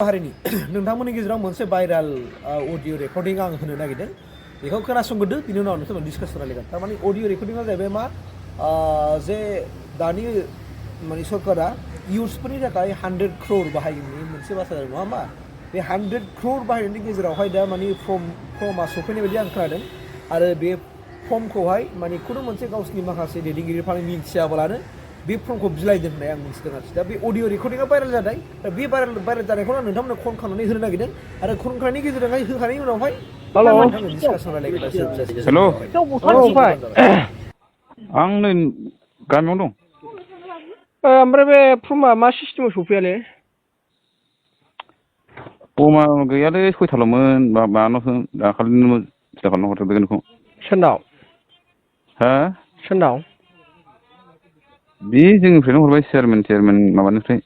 हारिनि नोंथांमोननि गेजेराव मोनसे भाइराल अडिअ रेकर्डिं आं होनो नागिरदों बेखौ खोनासंग्रोदो बिनि उनाव नोंसोर डिसकास रायलायगोन थारमाने अडिअ रेकर्डिंआ जाहैबाय मा जे दानि माने सरकारा इउथ्सफोरनि थाखाय 100 crore बाहायनायनि मोनसे बाथ्रा जादों नङा होमबा बे 100 crore बाहायनायनि गेजेरावहाय दा माने फर्मा सफैनाय बायदि आं खोनादों आरो बे फर्मखौहाय माने खुनु मोनसे गावसिनि माखासे दैदेनगिरिफोरा मिन्थियाब्लानो बे फर्मखौ बिलाइदों होननाय आं मिथिदों आरोखि दा बे अडिअ रेकर्डिंआ भाइराल जादों दा बे भाइराल जानायखौ आं नोंथांमोननो कल खालामनानै होनो नागिरदों आरो कल खालामनायनि गेजेरजोंहाय होखानायनि उनावहाय हेलौ नोंथांमोन डिसकासन रायलायगोन दा हेलौ फंबाय आं नै गामियाव दं ओमफ्राय बे फर्मा मा सिस्टेमाव सफैयालै फर्मा गैयालै सयथाल'मोन माबानावसो दाखालिनो फिथा खालामना हरदों बेखौ सोरनाव हा सोरनाव बे जोंनिफ्रायनो हरबाय चेयारमेन माबानिफ्राय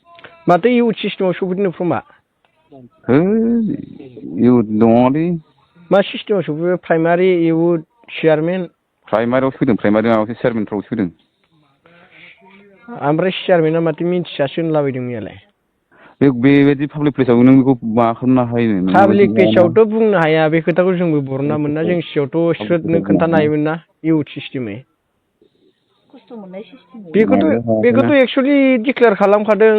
माथो इउथ सिस्टेमाव सफैदों फर्मा है इउथ दङलै मा सिस्टेमाव सफैबाय प्राइमारि इउथ चेयारमेन प्राइमारियावसो फैदों प्राइमारि माबासो चेयारमेनफ्रावसो फैदों ओमफ्राय चेयारमेना माथो मिन्थियासो होनलाबायदों मैयालाय बेबायदि पाब्लिक प्लेसाव नों बेखौ मा खालामनो हायो पाब्लिक प्लेसावथ' बुंनो हाया बे खोथाखौ जोंबो बरना मोना जों सियावथ' स्रोदनो खोन्थानो हायोमोन ना इउथ सिस्टेमै बेखौथ' एक्सुवेलि डिक्लेयार खालामखादों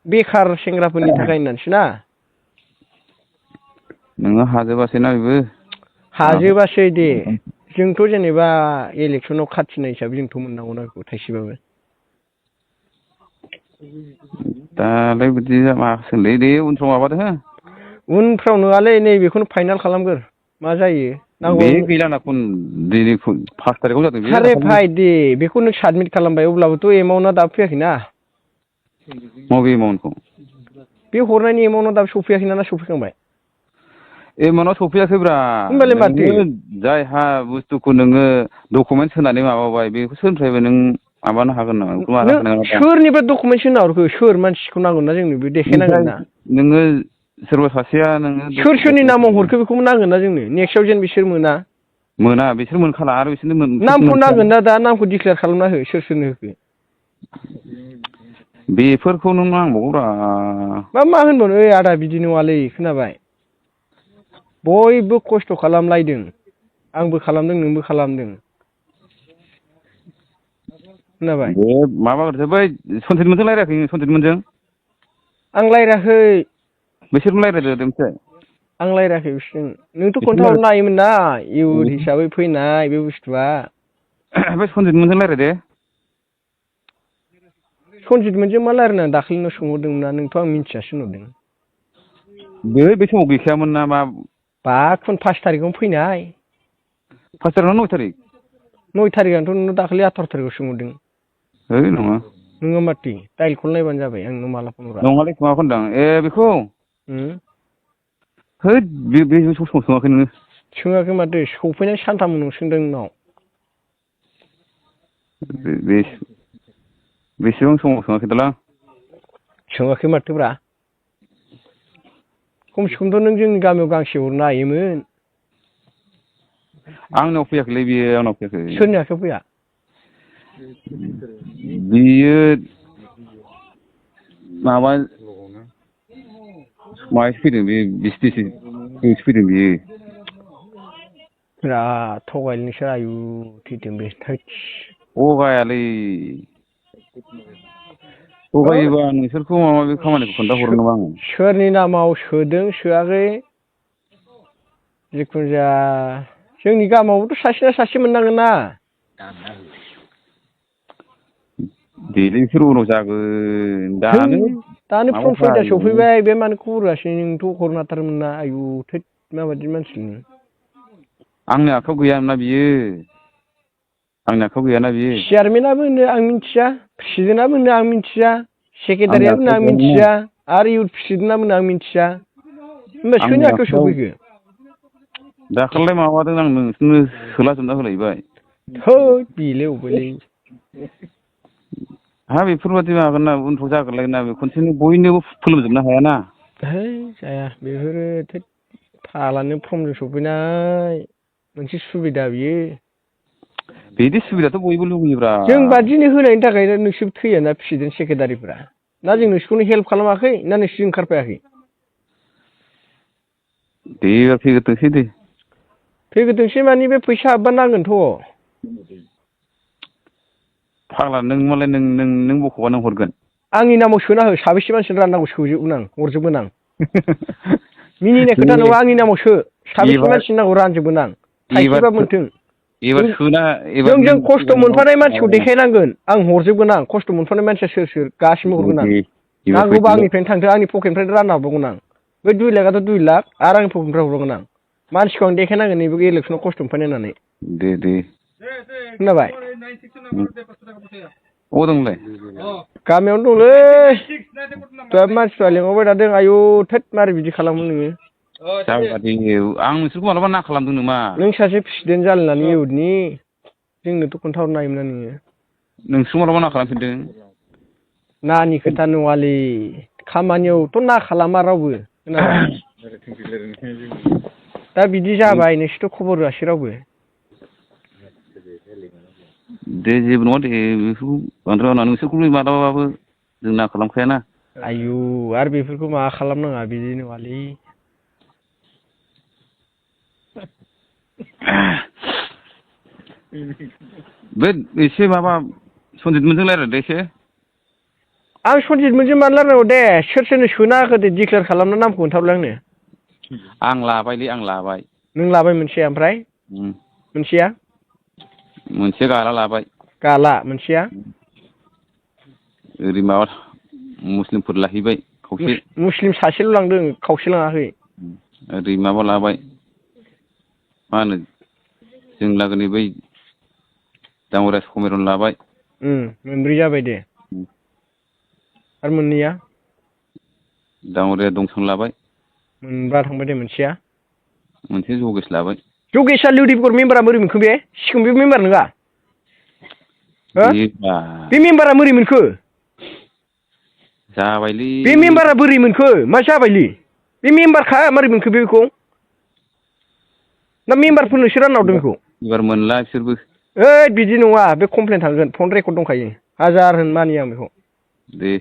बेखार सेंग्राफोरनि थाखाय होननानैसो ना नोङो हाजोबासै ना बेबो हाजोबासै दे जोंथ' जेनेबा इलेक्सनाव खाथिनाय हिसाबै जोंथ' मोननांगौना बेखौ थाइसेबाबो दालाय बिदि मासोलै दे उनफ्राव माबादो हो उनफ्राव नङालै नैबेखौनो फाइनाल खालामगोर मा जायो बे गैलाना दिनै 5 तारिखआव जादों बे सारे भाइ दे बेखौ नों साबमिट खालामबाय अब्लाबोथ' एमाउन्टआ दाबो फैयाखैना मबे एमाउन्टखौ बे हरनायनि एमाउन्टआ दाबो सफैयाखैना सफैखांबाय एमाउन्टआ सफैयाखैब्रा होमबालाय माथो नोङो जायहा बुस्थुखौ नोङो डकुमेन्टस होनानै माबाबाय बेखौ सोरनिफ्रायबो नों माबानो हागोन नामा बेखौ मानो हागोन नामा सोरनिफ्राय डकुमेन्टस होना हरखो सोर मानसिखौ नांगोन ना जोंनो बे देखायनांगोन ना नोङो सोरबा सासेया नोङो सोरनि नामाव हरखो बेखौबो नांगोन ना जोंनो नेक्स्टआव जेन बिसोर मोना बिसोर मोनखाला आरो बिसोरनो नामखौ नांगोन ना दा नामखौ डिक्लेयार खालामना हो सोरनो होखो बेफोरखौ नों नांबावगौब्रा मा होनबावनो ओइ आदा बिदि नङालै खोनाबाय बयबो खस्थ' खालामलायदों आंबो खालामदों नोंबो खालामदों खोनाबाय बे माबाग्रोदो बै सन्जितमोनजों रायज्लायाखै सन्जितमोनजों आं रायज्लायाखै बिसोरबो रायज्लायदो मिथिबाय आं रायज्लायाखै बिसोरजों नोंथ' खोन्थाहरनो हायोमोन ना इउथ हिसाबै फैनाय बे बुस्थुआ बे सन्जितमोनजों रायज्लायदे सन्जितमोनजों मा रायज्लायना दाखालिनो सोंहरदोंमोन ना नोंथ' आं मिन्थियासो होनहरदों बे समाव गैखायामोन ना मा 5 तारिखआवनो फैनाय 5 तारिख ना 9 तारिख 9 तारिखआनोथ' नोंनाव दाखालि 18 तारिखआव सोंहरदों है नङा नोङो माथो डाइल कल नायबानो जाबाय आं नोंनाव माला फन हरा नङालै माबाखौ होनदां बेखौ है बे समाव सोङाखै नोङो सोङाखै माथो सफैनाय सानथाम उनाव सोंदों नोंनाव बेसेबां समाव सोङाखै दालां सोङाखै माथोब्रा खमसे खमथ' नों जोंनि गामियाव गांसे हरनो हायोमोन आंनाव फैयाखैलै बियो आंनाव फैयाखै सोरनि आखायाव फैया बियो माबा माहायसो फैदों बे बिसटिसि फैदों बियो बिराद थगायलै नोंसोर आयु थैदों बे थगायालै थगायोबा नोंसोरखौ माबा बे खामानिखौ खोन्थाहरो नामा आङो सोरनि नामाव सोदों सोआखै जिखुनु जाया जोंनि गामियावबोथ' सासे ना सासे मोननांगोन ना बेलाय बिसोर उनाव जागोन दानो फर्म 6टा सफैबाय बे मानो खबर होआसै नोंथ' हरनो हाथारोमोन ना आयु थैद माबायदि मानसि नोङो आंनि आखायाव गैयामोन ना बियो आंनि आखायाव गैयाना बियो चेयारमेनाबो होनो आं मिन्थिया प्रेसिडेन्टआबो होनो आं मिन्थिया सेक्रेटारियाबो होनो आं मिन्थिया आरो इउथ प्रेसिडेन्टआबो होनो आं मिन्थिया होमबा सोरनि आखायाव सफैखो दाखालिलाय माबादों आं नोंसोरनो सोलाजोबना होलायबाय थोद बेलाय अबेलै बेफोरबायदि माबागोन ना उनफ्राव जागोनलाय ना खनसेनो बयनोबो फोलोमजोबनो हायाना है जाया बेफोरो थोद फालानो फर्मजों सफैनाय मोनसे सुबिदा बियो बिदि सुबिदाथ' बयबो लुगैयोब्रा जों बादिनो होनायनि थाखायनो नोंसोर थैयाना प्रेसिडेन्ट सेक्रेटारिफ्रा ना जों नोंसोरखौनो हेल्प खालामाखै ना नोंसोर ओंखारफायाखै दे एबार फैग्रोथोंसै दे फैग्रोथोंसै मानि बे फैसा हाबबा नांगोनथ' फाग्ला नों मालाय नों बख'बा नों हरगोन आंनि नामाव सोना हो साबेसे मानसिनो राननांगौ सोजोबगोन आं हरजोबगोन आं मिनिनाय खोथा नङा आंनि नामाव सो साबेसे मानसिनो नांगौ रानजोबगोन आं थाइसेबा मोन्थों एबार सोना एबार जों खस्थ' मोनफानाय मानसिखौ देखायनांगोन आं हरजोबगोन आं खस्थ' मोनफानाय मानसिया सोर गासिबो हरगोन आं नांगौबा आंनिफ्रायनो थांथों आंनि पकेटनिफ्रायनो रानना हरबावगोन आं बे 2 लाखआथ' 2 लाख आरो आंनि पकेटनिफ्राय हरबावगोन आं मानसिखौ आं देखायनांगोन नैबे इलेक्सनाव खस्थ' मोनफानाय होननानै दे खोनाबाय अबाव दं नोंलाय गामियावनो दंलै दा मानसिफ्रा लेंहरबाय थादों आयु थोद मारै बिदि खालामो नोङो जाबाय दे आं नोंसोरखौ मालाबा ना खालामदों नामा नों सासे प्रेसिडेन्ट जालायनानै इउथनि जोंनोथ' खोन्थाहरनो हायोमोन ना नोङो नोंसोर मालाबा ना खालामफिनदों नानि खोथा नङालै खामानियावथ' ना खालामा रावबो खोनाबाय दा बिदि जाबाय नोंसोरथ' खबर होआसै रावबो दे जेबो नङा दे बेफोरखौ बांद्राय मावनाङा नोंसोरखौ मालाबाबो जों ना खालामखायाना आयु आरो बेफोरखौ माबा खालामनाङा बिदि नङालै बे एसे माबा सनजितमोनजों रायज्लायदो एसे आं सनजितमोनजों मानो रायलायनांगौ दे सोरनो सोना होखो दे डिक्लेयार खालामना नामखौ खोन्थाहरलाय आंनो आं लाबायलै आं लाबाय नों लाबाय मोनसेया ओमफ्राय मोनसेया मोनसे गाला लाबाय गाला मोनसेया ओरै माबा मुस्लिमफोर लाहैबाय खावसे मुस्लिम सासेल' लांदों खावसे लाङाखै ओरै माबा लाबाय मा होनो जों लागोनि बै दाङ'रिया समिरन लाबाय मोनब्रै जाबाय दे आरो मोननैया दाङ'रिया दंसन लाबाय मोनबा थांबाय दे मोनसेया मोनसे जगेश लाबाय जगेशआ लिउदिफगर मेम्बारा बोरै मोनखो बे सिगां बे मेम्बार नङा बे मेम्बारा बोरै मोनखो जाबायलै बे मेम्बारा बोरै मोनखो मा जाबायलै बे मेम्बारखा मारै मोनखो बेखौ ना मेम्बारफोरनोसो रानना हरदों बेखौ एबार मोनला बिसोरबो ओइ बिदि नङा बे कमप्लेन थांगोन फन रेकर्ड दंखायो हाजार होन मानिया आं बेखौ दे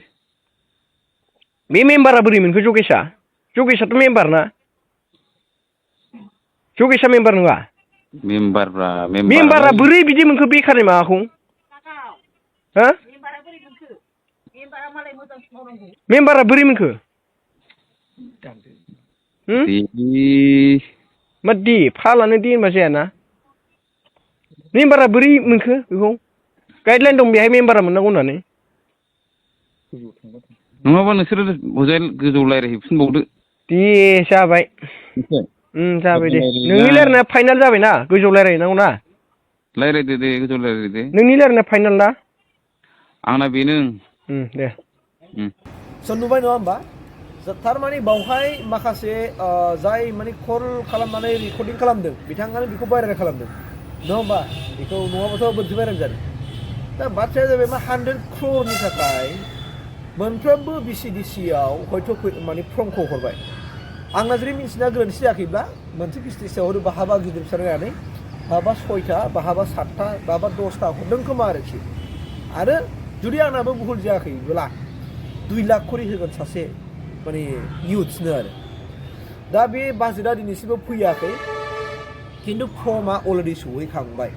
बे मेम्बारा बोरै मोनखो जगेशआथ' मेम्बार ना जगेशआ मेम्बार नङा मेम्बारब्रा मेम्बारा बोरै बिदि मोनखो बेखारनि माबाखौ हो मेम्बारा बोरै मोनखो मा दे फालानो दे होनबा जायाना मेम्बारा बोरै मोनखो बेखौ गाइडलाइन दं बेहाय मेम्बारा मोननांगौ होननानै नङाबा नोंसोरो हजाय गोजौ रायज्लायहैफिनबावदो दे जाबाय जाबाय दे नोंनि रायलायनाया फाइनाल जाबायना गोजौ रायलायहैनांगौ ना रायज्लायदो दे गोजौ रायज्लायदो नोंनि रायलायनाया फाइनाल ना आंना बेनो दे स' नुबाय नङा होमबा थारमाने बावहाय माखासे जाय माने कल खालामनानै रेकर्डिं खालामदों बिथाङानो बेखौ भाइरेल खालामदों नङा होमबा बेखौ नङाबाथ' बोरैथो भाइरेल जादों दा बाथ्राया जाबाय मा 100 crore थाखाय मोनफ्रोमबो BCDCआव हयथ' माने फर्मखौ हरबाय आंना जुदि मिन्थिना गोरोन्थि जायाखैब्ला मोनसे BCDCआव हरो बाहाबा गिदिर फिसा रायनानै बाहाबा 6टा बाहाबा 7टा बाहाबा 10टा हरदों खोमा आरोखि आरो जुदि आंनाबो भुल जायाखैब्ला 2 लाख खरि होगोन सासे माने इउथ्सनो आरो दा बे बाजेटआ दिनैसिमबो फैयाखै खिन्थु फर्मआ अलरेडि सौहैखांबाय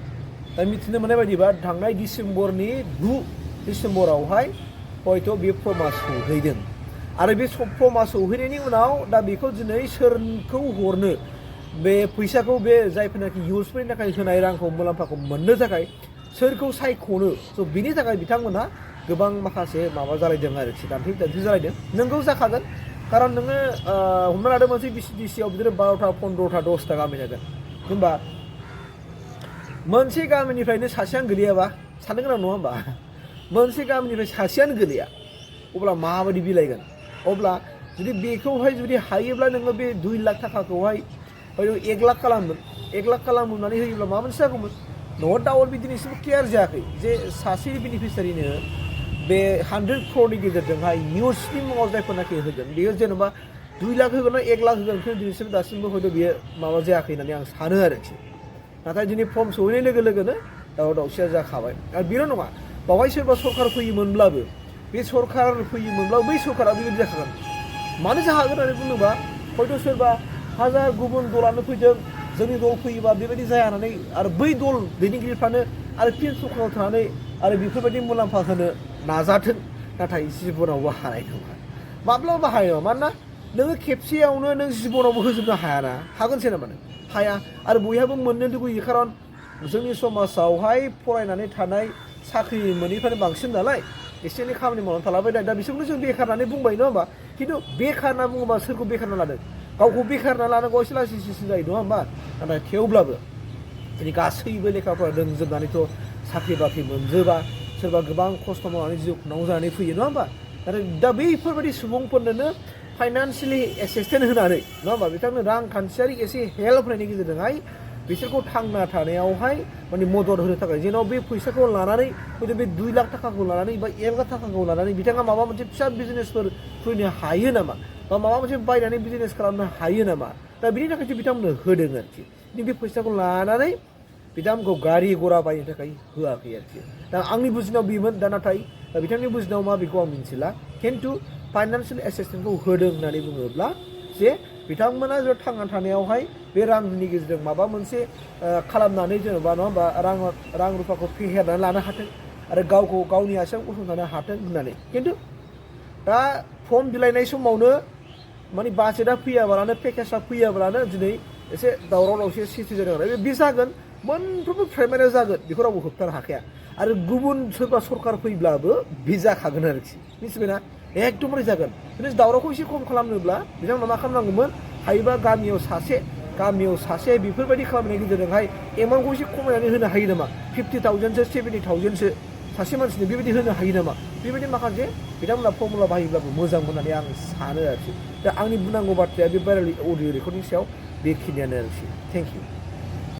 दा मिथिनो मोननाय बायदिबा थांनाय डिसेम्बरनि 9 डिसेम्बरावहाय हयथ' बे फर्मआ सौहैदों आरो बे फर्मआ सौहैनायनि उनाव दा बेखौ दिनै सोरखौ हरनो बे फैसाखौ बे जायफोरनाखि इउथ्सफोरनि थाखाय होनाय रांखौ मुलाम्फाखौ मोननो थाखाय सोरखौ सायख'नो स' बिनि थाखाय बिथांमोनहा गोबां माखासे माबा जालायदों आरोखि दान्थे जालायदों नोंगौ जाखागोन खारन नोङो हमना लादो मोनसे BCDCआव बिदिनो 12टा 15टा 10टा गामि थागोन होमबा मोनसे गामिनिफ्रायनो सासेयानो गोलैयाबा साननो गोनां नङा होमबा मोनसे गामिनिफ्राय सासेयानो गोलैया अब्ला माबायदि बिलाइगोन अब्ला जुदि बेखौहाय जुदि हायोब्ला नोङो बे 2 लाख थाखाखौहाय हयथ' 1 लाख खालामगोन 1 लाख खालामनानै होयोब्ला माबा मोनसे जागौमोन नट डाउट बि दिनैसिम क्लियार जायाखै जे सासे बेनिफिसियारिनो बे 100 crore गेजेरजोंहाय निउजनि मुङाव जायफोरनाखि होगोन बेयो जेनेबा 2 लाख होगोन ना 1 लाख होगोन बेखौ दिनैसिम दासिमबो हयथ' बेयो माबा जायाखै होननानै आं सानो आरोखि नाथाय दिनै फर्म सहैनाय लोगो लोगोनो दावराव दावसिया जाखाबाय आरो बेल' नङा बावहाय सोरबा सरकार फैयोमोनब्लाबो बे सरकार फैयोमोनब्लाबो बै सरकारा बेबायदि जाखागोन मानो जाखागोन होननानै बुङोबा हयथ' सोरबा हाजार गुबुन दलानो फैदों जोंनि दल फैयोबा बेबायदि जाया होननानै आरो बै दल दैदेनगिरिफ्रानो आरो फिन सरखाराव थानानै आरो बेफोरबायदि मुलाम्फा होनो नाजाथों नाथाय जिबनावबो हानाय नङा माब्लाबा हानाय नङा मानोना नोङो खेबसेयावनो नों जिबनावबो होजोबनो हायाना हागोनसै नामा नों हाया आरो बयहाबो मोननो लुगैयो खारन जोंनि समाजावहाय फरायनानै थानाय साख्रि मोनैफ्रानो बांसिन नालाय एसे एनै खामानि मावनानै थालाबाय दा बिसोरखौनो जों बेखार होननानै बुंबाय नङा होमबा खिन्थु बेखार होनना बुङोबा सोरखौ बेखार होनना लादों गावखौ बेखार होनना लानांगौ एसे लासिंसिं जायो नङा होमबा नाथाय थेवब्लाबो दिनै गासैबो लेखाफोरा रोंजोबनानैथ' साख्रि बाख्रि मोनजोबा सोरबा गोबां खस्थ' मावनानै जिउ खुंनांगौ जानानै फैयो नङा होमबा नाथाय दा बैफोरबायदि सुबुंफोरनोनो फाइनान्सियेलि एसिस्टेन्ट होनानै नङा होमबा बिथांनो रांखान्थियारि एसे हेल्प होनायनि गेजेरजोंहाय बिसोरखौ थांना थानायावहाय माने मदद होनो थाखाय जेन' बे फैसाखौ लानानै हयथ' बे 2 लाख थाखाखौ लानानै बा 1 लाख थाखाखौ लानानै बिथाङा माबा मोनसे फिसा बिजनेसफोर खुलिनो हायो नामा बा माबा मोनसे बायनानै बिजनेस खालामनो हायो नामा दा बिनि थाखायसो बिथांमोननो होदों आरोखि बे फैसाखौ लानानै बिथांमोनखौ गारि घरा बायनो थाखाय होआखै आरोखि दा आंनि बुजिनायाव बेमोन दा नाथाय बिथांनि बुजिनायाव मा बेखौ आं मिन्थिला खिन्थु फाइनान्सियेल एसिस्टेन्टखौ होदों होननानै बुङोब्ला जे बिथांमोना जे थांना थानायावहाय बे रांनि गेजेरजों माबा मोनसे खालामनानै जेनेबा नङा होमबा रां रुफाखौ फेहेरनानै लानो हाथों आरो गावखौ गावनि आथिङाव गसंथानो हाथों होननानै खिन्थु दा फर्म बिलाइनाय समावनो माने बाजेटआ फैयाब्लानो पेकेजआ फैयाब्लानो दिनै एसे दावराव दावसि सृष्टि जादों आरो बे जागोन मोनफ्रोमबो प्राइमारियाव जागोन बेखौ रावबो होबथानो हाखाया आरो गुबुन सोरबा सरकार फैब्लाबो बे जाखागोन आरोखि मिथिबायना एकदमबारे जागोन खिन्थु दावरावखौ एसे खम खालामनोब्ला बिथांमोना मा खालामनांगौमोन हायोबा गामियाव सासे बेफोरबायदि खालामनायनि गेजेरजोंहाय एमाउन्टखौ एसे खमायनानै होनो हायो नामा 50,000सो 70,000सो सासे मानसिनो बेबायदि होनो हायो नामा बेबायदि माखासे बिथांमोना फर्मुला बाहायोब्लाबो मोजां होननानै आं सानो आरोखि दा आंनि बुंनांगौ बाथ्राया बे भाइरेल अडिअ रेकर्डिंनि सायाव बेखिनियानो आरोखि थेंक इउ